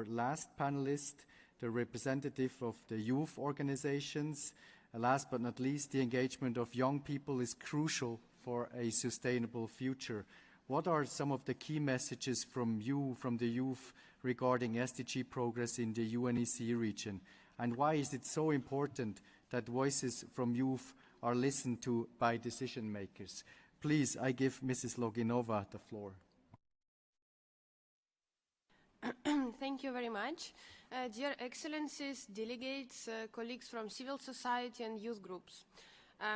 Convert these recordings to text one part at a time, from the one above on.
our last panelist, the representative of the youth organizations. Last but not least, the engagement of young people is crucial for a sustainable future. What are some of the key messages from you, from the youth, regarding SDG progress in the UNECE region? And why is it so important that voices from youth are listened to by decision makers? Please, I give Mrs. Loginova the floor. Thank you very much. Dear Excellencies, delegates, colleagues from civil society and youth groups.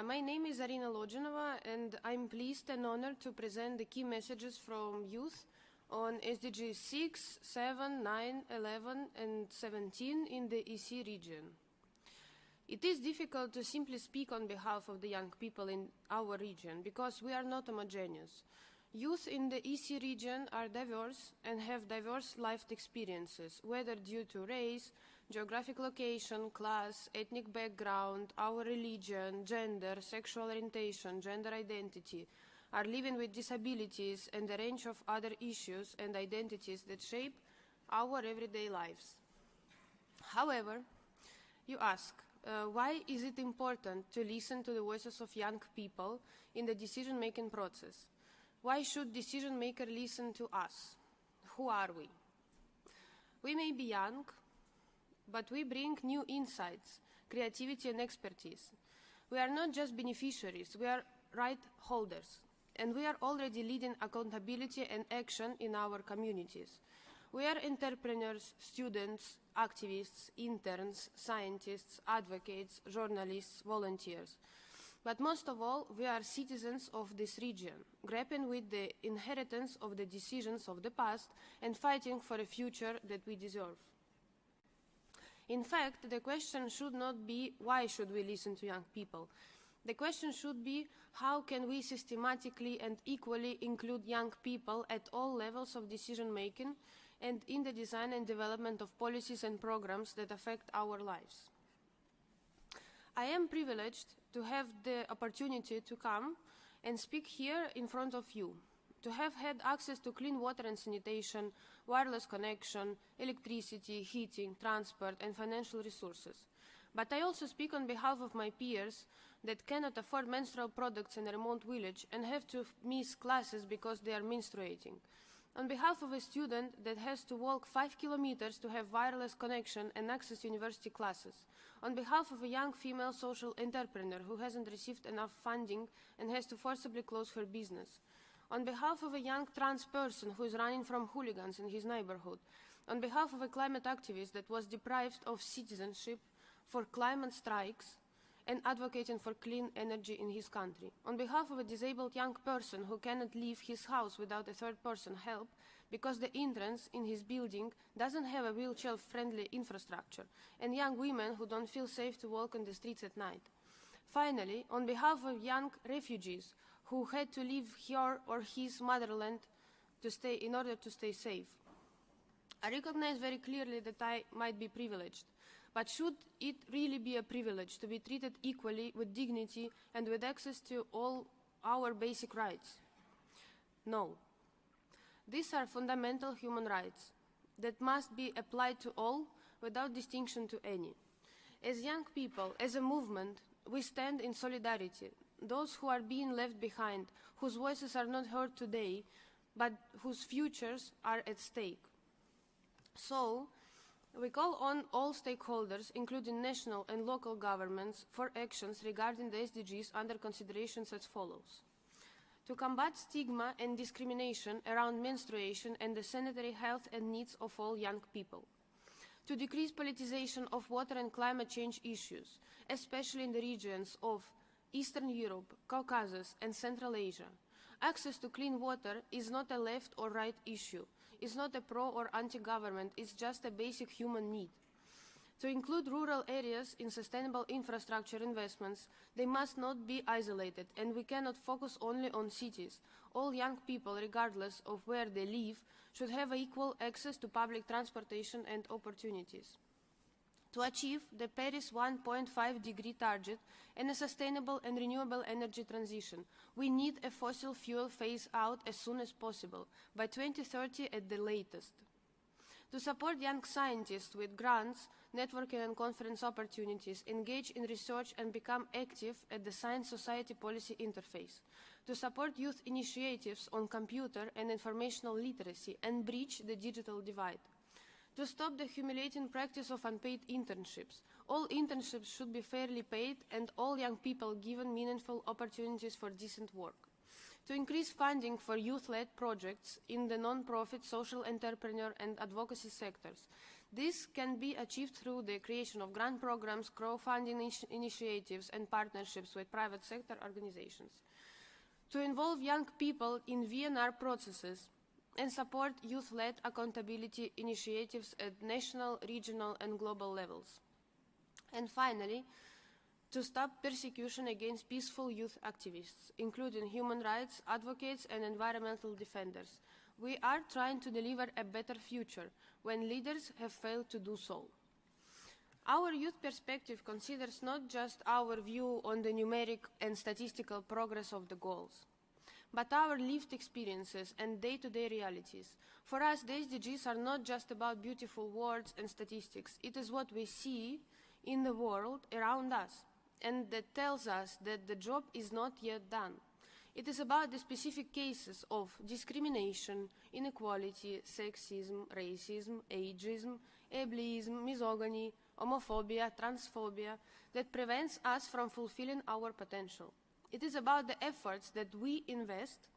My name is Arina Loginova, and I'm pleased and honored to present the key messages from youth on SDGs 6, 7, 9, 11, and 17 in the EC region. It is difficult to simply speak on behalf of the young people in our region because we are not homogeneous. Youth in the EC region are diverse and have diverse life experiences, whether due to race, geographic location, class, ethnic background, our religion, gender, sexual orientation, gender identity, are living with disabilities and a range of other issues and identities that shape our everyday lives. However, you ask, why is it important to listen to the voices of young people in the decision-making process? Why should decision makers listen to us? Who are we? We may be young, but we bring new insights, creativity, and expertise. We are not just beneficiaries, we are right holders, and we are already leading accountability and action in our communities. We are entrepreneurs, students, activists, interns, scientists, advocates, journalists, volunteers. But most of all, we are citizens of this region, grappling with the inheritance of the decisions of the past and fighting for a future that we deserve. In fact, the question should not be why should we listen to young people. The question should be how can we systematically and equally include young people at all levels of decision making and in the design and development of policies and programs that affect our lives. I am privileged to have the opportunity to come and speak here in front of you, to have had access to clean water and sanitation, wireless connection, electricity, heating, transport, and financial resources. But I also speak on behalf of my peers that cannot afford menstrual products in a remote village and have to miss classes because they are menstruating. On behalf of a student that has to walk 5 kilometers to have wireless connection and access to university classes. On behalf of a young female social entrepreneur who hasn't received enough funding and has to forcibly close her business. On behalf of a young trans person who is running from hooligans in his neighborhood. On behalf of a climate activist that was deprived of citizenship for climate strikes and advocating for clean energy in his country. On behalf of a disabled young person who cannot leave his house without a third-person help because the entrance in his building doesn't have a wheelchair-friendly infrastructure, and young women who don't feel safe to walk on the streets at night. Finally, on behalf of young refugees who had to leave her or his motherland in order to stay safe. I recognize very clearly that I might be privileged, but should it really be a privilege to be treated equally with dignity and with access to all our basic rights? No. These are fundamental human rights that must be applied to all without distinction to any. As young people, as a movement, we stand in solidarity. Those who are being left behind, whose voices are not heard today, but whose futures are at stake. So, we call on all stakeholders, including national and local governments, for actions regarding the SDGs under considerations as follows. To combat stigma and discrimination around menstruation and the sanitary health and needs of all young people. To decrease politicization of water and climate change issues, especially in the regions of Eastern Europe, Caucasus, and Central Asia. Access to clean water is not a left or right issue. It's not a pro or anti-government, it's just a basic human need. To include rural areas in sustainable infrastructure investments, they must not be isolated, and we cannot focus only on cities. All young people, regardless of where they live, should have equal access to public transportation and opportunities. To achieve the Paris 1.5-degree target and a sustainable and renewable energy transition, we need a fossil fuel phase-out as soon as possible, by 2030 at the latest. To support young scientists with grants, networking and conference opportunities, engage in research and become active at the science-society policy interface. To support youth initiatives on computer and informational literacy and bridge the digital divide. To stop the humiliating practice of unpaid internships. All internships should be fairly paid and all young people given meaningful opportunities for decent work. To increase funding for youth-led projects in the non-profit, social entrepreneur and advocacy sectors. This can be achieved through the creation of grant programs, crowdfunding initiatives and partnerships with private sector organizations. To involve young people in VNR processes and support youth-led accountability initiatives at national, regional and global levels. And finally, to stop persecution against peaceful youth activists, including human rights advocates and environmental defenders. We are trying to deliver a better future when leaders have failed to do so. Our youth perspective considers not just our view on the numeric and statistical progress of the goals, but our lived experiences and day-to-day realities. For us, the SDGs are not just about beautiful words and statistics. It is what we see in the world around us, and that tells us that the job is not yet done. It is about the specific cases of discrimination, inequality, sexism, racism, ageism, ableism, misogyny, homophobia, transphobia that prevents us from fulfilling our potential. It is about the efforts that we invest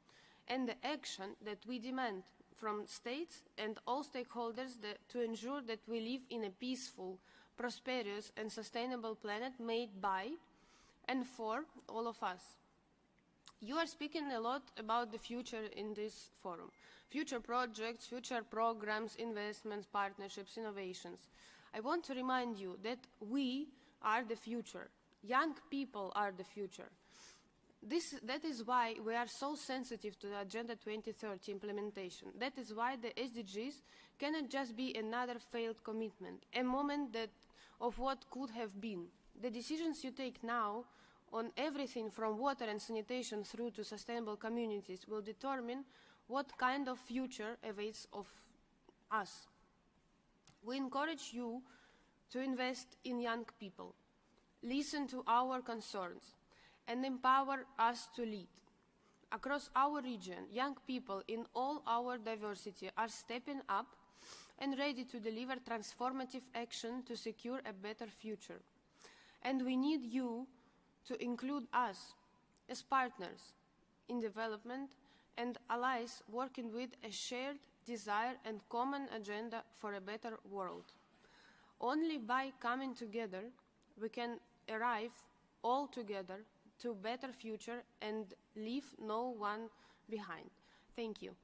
and the action that we demand from states and all stakeholders to ensure that we live in a peaceful, prosperous and sustainable planet made by and for all of us. You are speaking a lot about the future in this forum. Future projects, future programs, investments, partnerships, innovations. I want to remind you that we are the future. Young people are the future. That is why we are so sensitive to the Agenda 2030 implementation. That is why the SDGs cannot just be another failed commitment, a moment of what could have been. The decisions you take now on everything from water and sanitation through to sustainable communities will determine what kind of future awaits of us. We encourage you to invest in young people, listen to our concerns, and empower us to lead. Across our region, young people in all our diversity are stepping up and ready to deliver transformative action to secure a better future. And we need you to include us as partners in development and allies working with a shared desire and common agenda for a better world. Only by coming together we can arrive all together to a better future and leave no one behind. Thank you.